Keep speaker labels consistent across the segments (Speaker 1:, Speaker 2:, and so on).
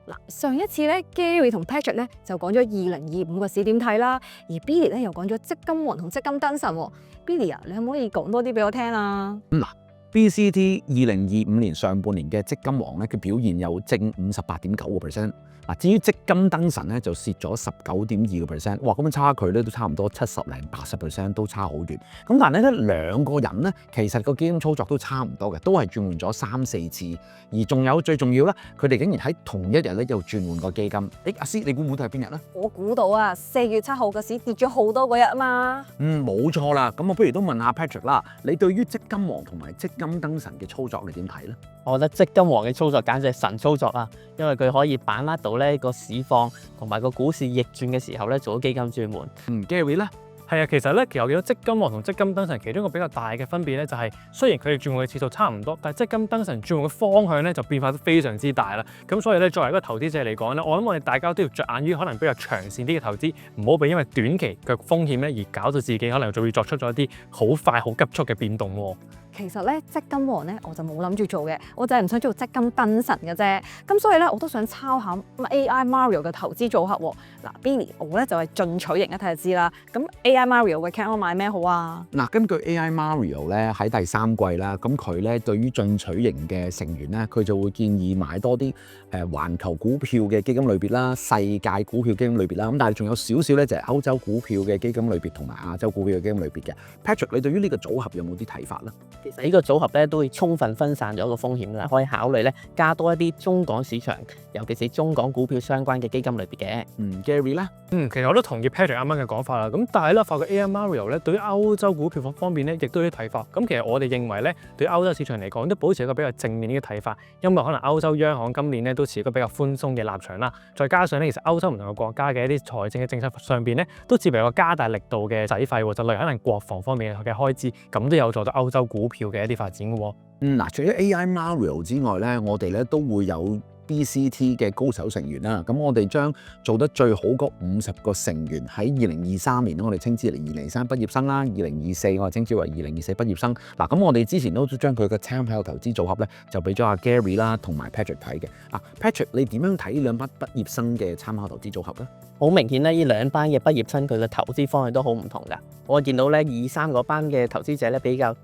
Speaker 1: 嗱，上一次咧 Gary 同 Patrick 咧就講咗2025個市點睇啦，而 Billy 咧又講咗積金王同積金燈神喎。Billy 啊，你可唔可以講多啲俾我聽啊
Speaker 2: ？BCT 2025年上半年嘅積金王咧嘅表現有正58.9%。嗱，至於積金燈神咧就蝕咗19.2%，哇！咁樣差距咧都差唔多70零80%，都差好遠。咁但係咧兩個人咧其實個基金操作都差唔多嘅，都係轉換咗3-4次，而仲有最重要咧，佢哋竟然喺同一日咧又轉換個基金。阿師，你估唔估到係邊日咧？
Speaker 1: 我估到啊，4月7號嘅市跌咗好多嗰日啊嘛。
Speaker 2: 冇錯啦。咁我不如都問下 Patrick 啦，你對於積金王同埋積金燈神嘅操作你點睇咧？
Speaker 3: 我覺得積金王嘅操作簡直係神操作啊，因為佢可以把握到呢個市況同埋個股市逆轉嘅時候咧做咗基金轉換。
Speaker 2: Gary 咧？
Speaker 4: 係啊，其實咧，我見到積金王同積金燈神其中一個比較大嘅分別咧，就係雖然佢哋轉換嘅次數差唔多，但係積金燈神轉換嘅方向咧就變化得非常之大啦。咁所以咧，作為一個投資者嚟講咧，我諗我哋大家都要着眼於可能比較長線啲嘅投資，唔好俾因為短期嘅風險咧而搞到自己可能就會作出咗一啲好快好急速嘅變動喎。
Speaker 1: 其實咧，積金王咧我就冇諗住做嘅，我就係唔想做積金燈神嘅啫。咁所以咧，我都想抄下 AI Mario 嘅投資組合喎。嗱 ，Billy 我咧就係進取型，一睇就知啦。咁 AI Mario 嘅 account 我買咩好啊？
Speaker 2: 嗱，根據 AI Mario 咧喺第3季啦，咁佢咧對於進取型嘅成員咧，佢就會建議買多啲環球股票嘅基金類別啦、世界股票基金類別啦。咁但係仲有少少咧就係歐洲股票嘅基金類別同埋亞洲股票嘅基金類別嘅。Patrick，你對於呢個組合有冇啲睇法咧？
Speaker 3: 其實呢個組合咧都會充分分散咗個風險啦，可以考慮咧加多一啲中港市場，尤其是中港股票相關嘅基金類別嘅。
Speaker 2: Gary 咧？
Speaker 4: 其實我都同意 Patrick 啱啱嘅講法啦。咁但係咧，發覺 AI Mario 咧對於歐洲股票方面咧，亦都有啲睇法。咁其實我哋認為咧，對歐洲市場嚟講都保持一個比較正面啲嘅睇法，因為可能歐洲央行今年咧都持一個比較寬鬆嘅立場啦。再加上咧，其實歐洲唔同嘅國家嘅一啲財政嘅政策上邊咧，都似乎有個加大力度嘅使費，就例如可能國防方面嘅開支，咁都有助到歐洲股票嘅一啲發展嘅喎。
Speaker 2: 除咗 AI Mario 之外咧，我哋咧都會有 BCT 嘅高手成員啦。咁我哋將做得最好嗰50個成員喺2023年，我哋稱之為2023畢業生啦；2024我哋稱之為2024畢業生。嗱，咁我哋之前都將佢嘅參考投資組合咧，就俾咗阿 Gary 啦同埋 Patrick 睇嘅。Patrick， 你點樣睇呢兩班畢業生嘅參考投資組合咧？
Speaker 3: 好明顯咧，呢兩班嘅畢業生佢嘅投資方向都好唔同㗎。我見到咧23嗰班嘅投資者咧比較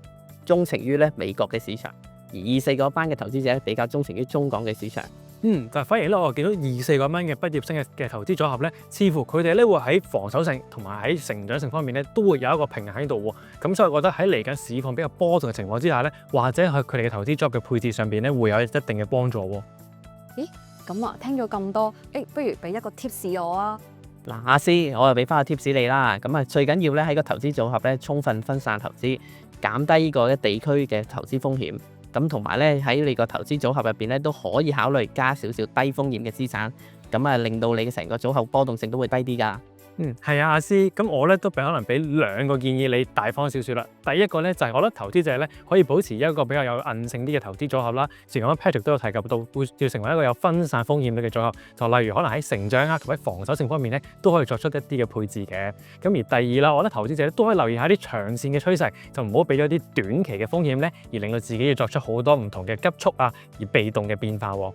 Speaker 3: 鍾情於咧美國嘅市場，而24嗰班嘅投資者咧比較鍾情於中港嘅市場。
Speaker 4: 但係反而咧，我見到24嗰班嘅畢業生嘅投資組合咧，似乎佢哋咧會喺防守性同埋喺成長性方面咧，都會有一個平衡喺度喎。咁所以我覺得喺嚟緊市況比較波動嘅情況之下咧，或者佢哋嘅投資組合嘅配置上邊咧，會有一定嘅幫助喎。
Speaker 1: 咦，咁啊，聽咗咁多，不如俾一個 tips 我啊！
Speaker 3: 嗱，阿師，我又俾翻個 tips 你啦。咁啊，最緊要咧喺個投資組合咧，充分分散投資，減低呢個地區嘅投資風險。咁同埋咧喺你個投資組合入邊咧，都可以考慮加少少低風險嘅資產，咁啊令到你嘅成個組合波動性都會低啲㗎。
Speaker 4: 係啊，阿師，咁我咧都可能俾2個建議你大方少少啦。第一個咧就係我覺得投資者咧可以保持一個比較有韌性啲嘅投資組合啦。正如 Patrick 都有提及到，會要成為一個有分散風險嘅組合。就例如可能喺成長啊同埋防守性方面咧，都可以作出一啲嘅配置嘅。咁而第二啦，我覺得投資者都可以留意下啲長線嘅趨勢，就唔好俾咗啲短期嘅風險咧，而令到自己要作出好多唔同嘅急速啊而被動嘅變化喎。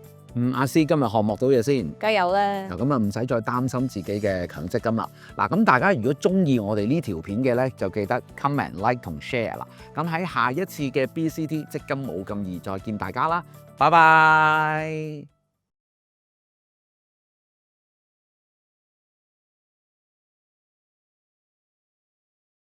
Speaker 2: 阿師今日學學到嘢先，
Speaker 1: 梗有啦。
Speaker 2: 咁啊唔使再擔心自己嘅強積金啦。嗱，咁大家如果中意我哋呢條片嘅咧，就記得 comment、like 同 share 啦。咁喺下一次嘅 BCT 積金冇咁易再見大家啦，拜拜。